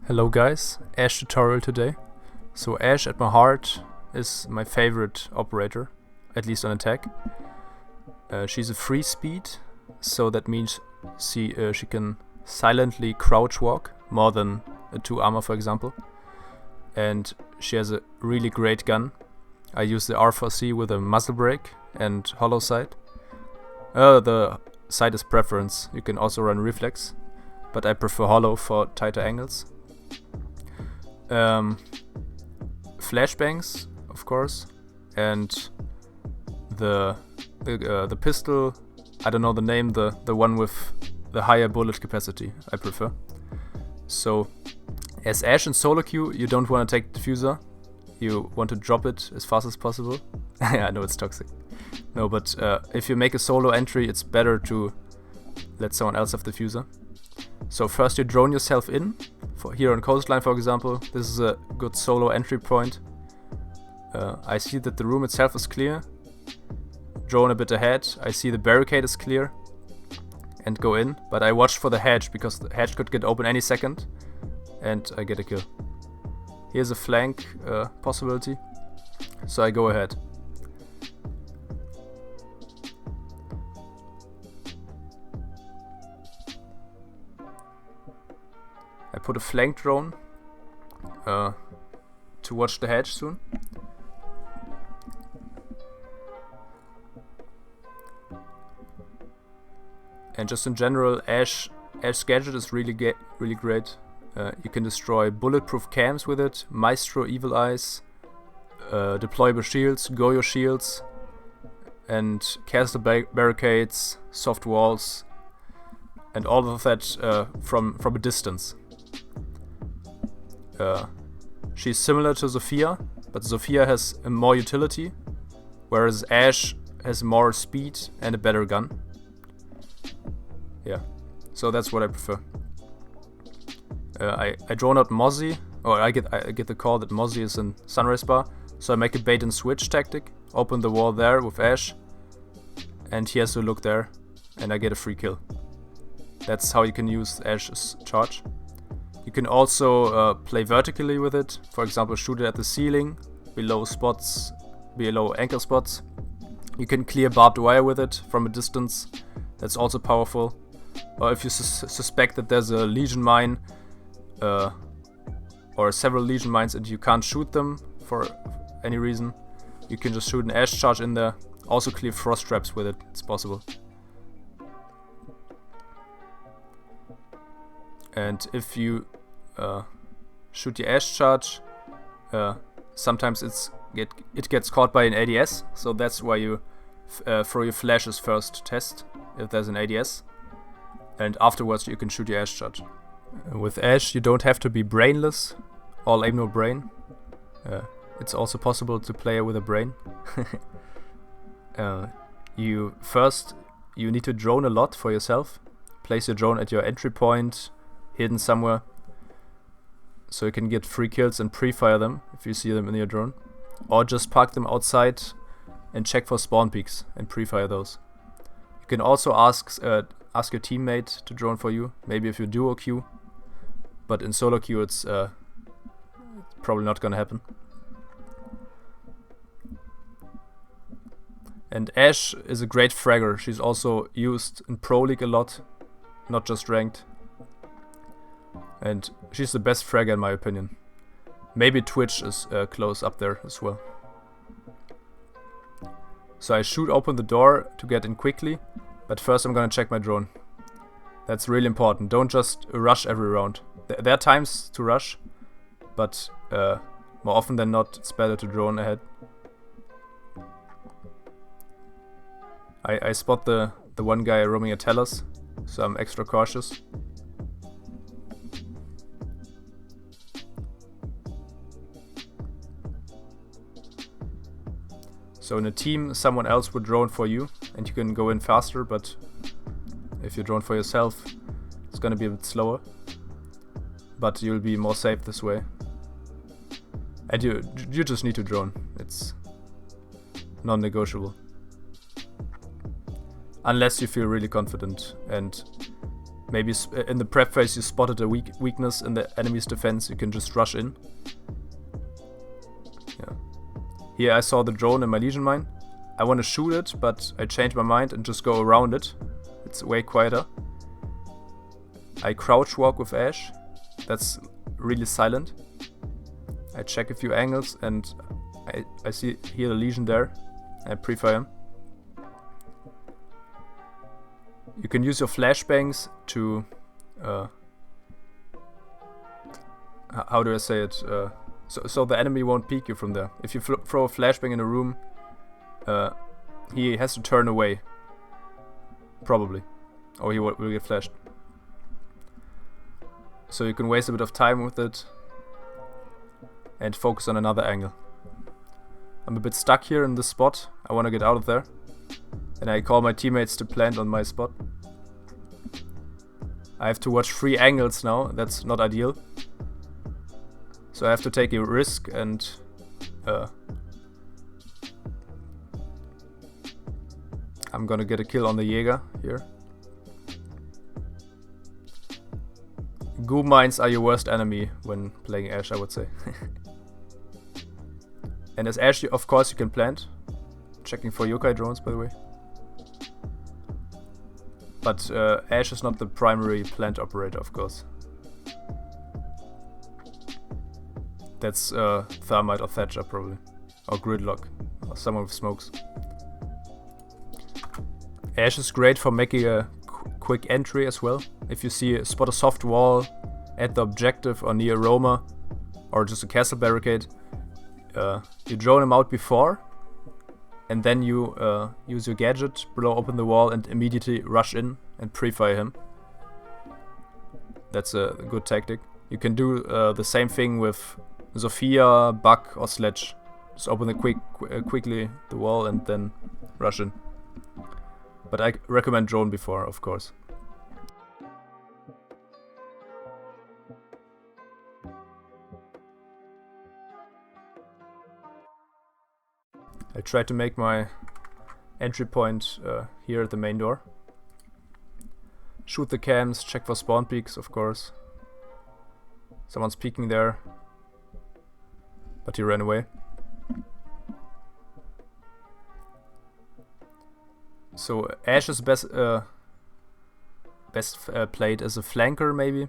Hello guys, Ashe tutorial today. So Ashe at my heart is my favorite operator, at least on attack. She's a free speed, so that means she can silently crouch walk, more than a 2 armor for example. And she has a really great gun. I use the R4C with a muzzle brake and hollow sight. The sight is preference, you can also run reflex, but I prefer hollow for tighter angles. Flashbangs, of course, and the pistol. I don't know the name. The one with the higher bullet capacity. I prefer. So, as Ashe in solo queue, you don't want to take diffuser. You want to drop it as fast as possible. Yeah, I know it's toxic. No, but if you make a solo entry, it's better to let someone else have diffuser. So first you drone yourself in. For here on Coastline, for example, this is a good solo entry point. I see that the room itself is clear. Drone a bit ahead. I see the barricade is clear. And go in. But I watch for the hedge, because the hedge could get open any second. And I get a kill. Here's a flank possibility. So I go ahead. I put a flank drone to watch the hedge soon. And just in general, Ashe gadget is really great. You can destroy bulletproof cams with it, Maestro Evil Eyes, deployable shields, Goyo shields, and castle barricades, soft walls, and all of that from a distance. She's similar to Zofia, but Zofia has more utility, whereas Ashe has more speed and a better gun. Yeah, so that's what I prefer. I drone out Mozzie, or I get the call that Mozzie is in Sunrise Bar, so I make a bait and switch tactic, open the wall there with Ashe, and he has to look there, and I get a free kill. That's how you can use Ashe's charge. You can also play vertically with it, for example shoot it at the ceiling, below anchor spots. You can clear barbed wire with it from a distance, that's also powerful. Or if you suspect that there's a Legion mine, or several Legion mines and you can't shoot them for any reason, you can just shoot an Ashe charge in there. Also clear frost traps with it, it's possible. And if you shoot the Ashe charge, sometimes it gets caught by an ADS, so that's why you throw your flashes first test if there's an ADS, and afterwards you can shoot your Ashe charge. With Ashe you don't have to be brainless, all aim no brain. It's also possible to play with a brain. You need to drone a lot for yourself. Place your drone at your entry point, hidden somewhere, so you can get free kills and pre-fire them if you see them in your drone. Or just park them outside and check for spawn peaks and pre-fire those. You can also ask your teammate to drone for you, maybe if you duo queue, but in solo queue it's probably not gonna happen. And Ashe is a great fragger. She's also used in Pro League a lot, not just ranked. And she's the best fragger in my opinion. Maybe Twitch is close up there as well. So I shoot open the door to get in quickly, but first I'm gonna check my drone. That's really important. Don't just rush every round. There are times to rush, but more often than not it's better to drone ahead. I spot the one guy roaming a Tellus, so I'm extra cautious. So in a team, someone else would drone for you, and you can go in faster, but if you drone for yourself, it's gonna be a bit slower. But you'll be more safe this way. And you just need to drone, it's non-negotiable. Unless you feel really confident and maybe in the prep phase you spotted a weakness in the enemy's defense, you can just rush in. Yeah. Here I saw the drone in my Legion mine. I want to shoot it, but I changed my mind and just go around it. It's way quieter. I crouch walk with Ash. That's really silent. I check a few angles and I see here the Legion there. I pre-fire him. You can use your flashbangs to how do I say it? So the enemy won't peek you from there. If you throw a flashbang in a room, he has to turn away, probably, or he will get flashed. So you can waste a bit of time with it and focus on another angle. I'm a bit stuck here in this spot. I want to get out of there. And I call my teammates to plant on my spot. I have to watch 3 angles now. That's not ideal. So I have to take a risk and I'm gonna get a kill on the Jäger here. Goo mines are your worst enemy when playing Ash, I would say. And as Ash, of course, you can plant. Checking for yokai drones, by the way. But Ash is not the primary plant operator, of course. That's Thermite or Thatcher, probably. Or Gridlock. Or someone with smokes. Ash is great for making a quick entry as well. If you spot a soft wall at the objective or near Roma, or just a castle barricade, you drone him out before, and then you use your gadget, blow open the wall, and immediately rush in and pre-fire him. That's a good tactic. You can do the same thing with Sophia, Buck, or Sledge. Just open quickly the wall and then rush in. But I recommend drone before, of course. I try to make my entry point here at the main door. Shoot the cams, check for spawn peeks, of course. Someone's peeking there, but he ran away. So Ash is best played as a flanker, maybe,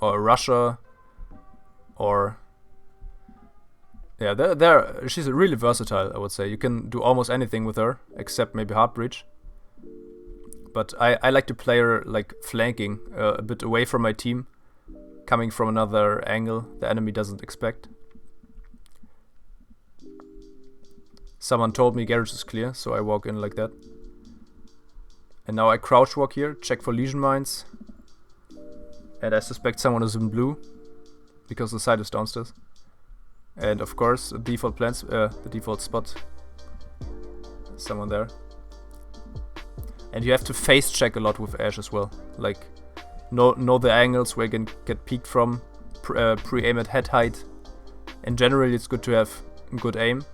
or a rusher, or yeah, she's really versatile, I would say. You can do almost anything with her, except maybe Heartbreach. But I like to play her like flanking, a bit away from my team, coming from another angle the enemy doesn't expect. Someone told me garage is clear, so I walk in like that. And now I crouch walk here, check for Legion mines. And I suspect someone is in blue, because the site is downstairs. And of course, the default spot. Someone there. And you have to face check a lot with Ash as well. Like, know the angles where you can get peeked from, pre-aim at head height. And generally it's good to have good aim.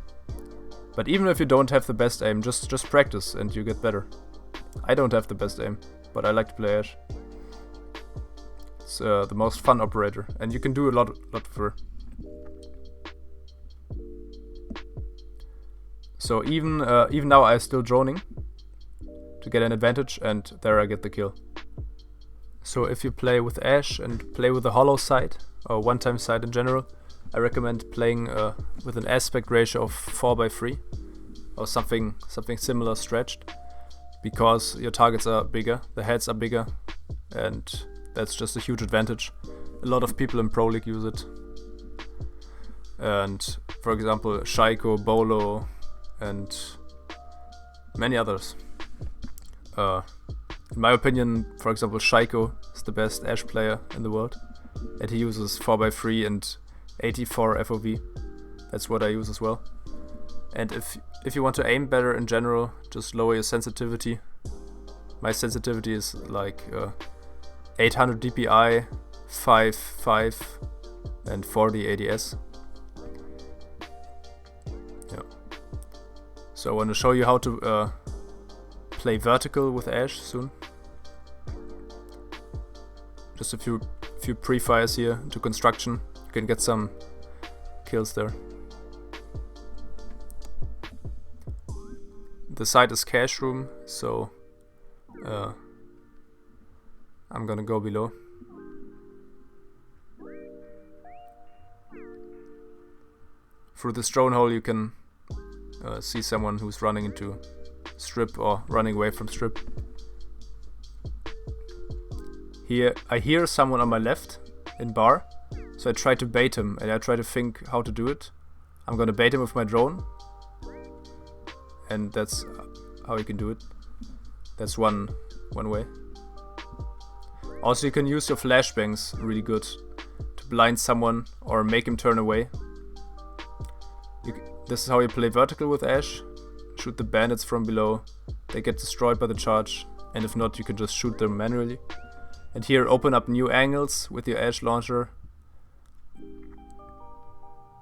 But even if you don't have the best aim, just practice and you get better. I don't have the best aim, but I like to play Ash. It's the most fun operator, and you can do a lot with her. So even now I'm still droning to get an advantage, and there I get the kill. So if you play with Ash and play with a hollow side, or one-time side in general, I recommend playing with an aspect ratio of 4:3 or something similar stretched, because your targets are bigger, the heads are bigger, and that's just a huge advantage. A lot of people in Pro League use it. And for example, Shaiko, Bolo, and many others. In my opinion, for example, Shaiko is the best Ash player in the world, and he uses 4:3 and 84 FOV. That's what I use as well. And if you want to aim better in general, just lower your sensitivity. My sensitivity is like 800 DPI, 5, and 40 ADS. Yeah. So I want to show you how to play vertical with Ash soon. Just a few pre-fires here into construction. You can get some kills there. The site is cash room, so I'm gonna go below. Through the drone hole you can see someone who's running into strip or running away from strip. Here I hear someone on my left in bar, so I try to bait him and I try to think how to do it. I'm gonna bait him with my drone, and that's how you can do it. That's one way. Also you can use your flashbangs really good to blind someone or make him turn away. This is how you play vertical with Ash. Shoot the bandits from below, they get destroyed by the charge, and if not you can just shoot them manually. And here open up new angles with your Ash launcher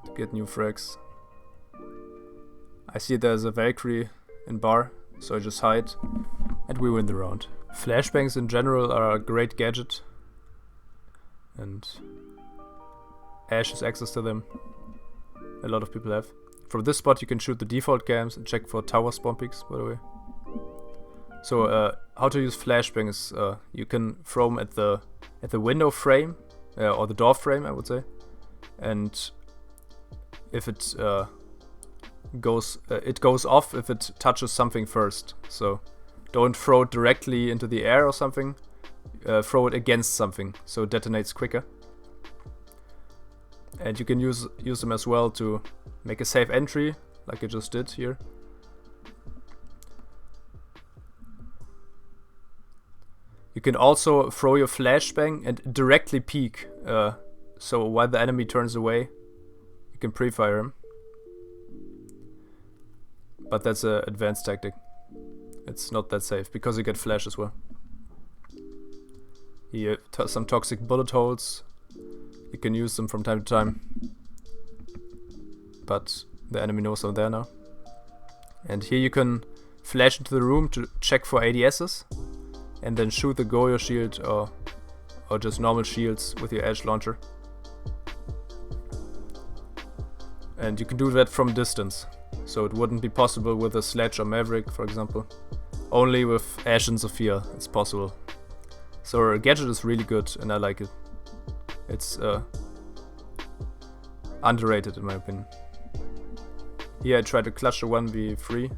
to get new frags. I see there's a Valkyrie in bar, so I just hide and we win the round. Flashbangs in general are a great gadget, and Ash has access to them. A lot of people have. From this spot you can shoot the default cams and check for tower spawn peaks, by the way. So how to use flashbangs? You can throw them at the window frame or the door frame, I would say, and if it goes off if it touches something first. So don't throw it directly into the air or something. Throw it against something so it detonates quicker. And you can use them as well to make a safe entry, like I just did here. You can also throw your flashbang and directly peek, so while the enemy turns away, you can pre-fire him. But that's an advanced tactic. It's not that safe, because you get flash as well. Here, some toxic bullet holes. You can use them from time to time. But the enemy knows I'm there now. And here you can flash into the room to check for ADSs. And then shoot the Goyo shield or just normal shields with your Ash launcher. And you can do that from distance. So it wouldn't be possible with a Sledge or Maverick, for example. Only with Ash and Sophia it's possible. So our gadget is really good and I like it. It's underrated in my opinion. Here I try to clutch a 1v3,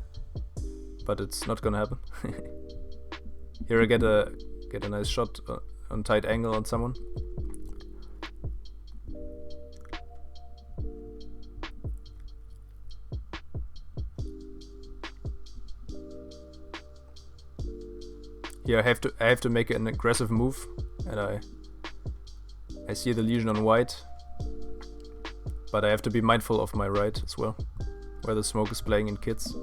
but it's not gonna happen. Here I get a nice shot on tight angle on someone. Here I have to make an aggressive move, and I see the Legion on white, but I have to be mindful of my right as well, where the smoke is playing in kids.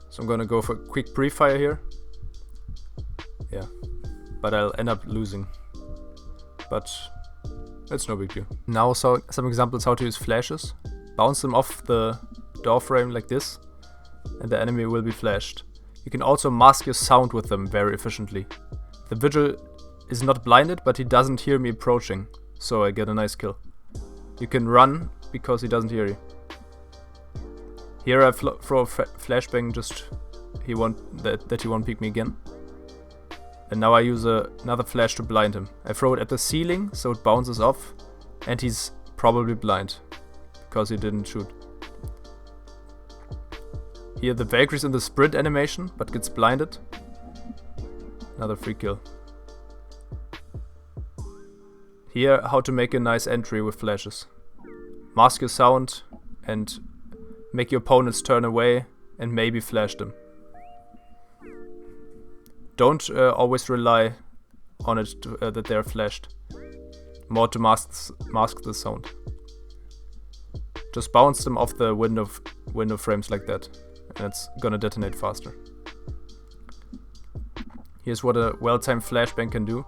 So I'm gonna go for a quick pre-fire here. Yeah, but I'll end up losing. But it's no big deal. Now some examples how to use flashes. Bounce them off the door frame like this, and the enemy will be flashed. You can also mask your sound with them very efficiently. The vigil is not blinded, but he doesn't hear me approaching, so I get a nice kill. You can run because he doesn't hear you. Here I throw a flashbang, just he won't peek me again. And now I use another flash to blind him. I throw it at the ceiling so it bounces off, and he's probably blind because he didn't shoot. Here the Valkyrie's in the sprint animation but gets blinded. Another free kill. Here how to make a nice entry with flashes. Mask your sound and make your opponents turn away and maybe flash them. Don't always rely on it that they're flashed. More to mask the sound. Just bounce them off the window frames like that, and it's gonna detonate faster. Here's what a well-timed flashbang can do.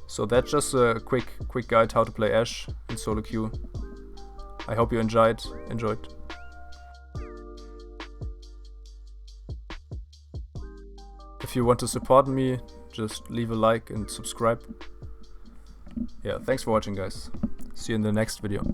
So that's just a quick guide how to play Ash in solo queue. I hope you enjoyed. If you want to support me, just leave a like and subscribe. Yeah, thanks for watching, guys. See you in the next video.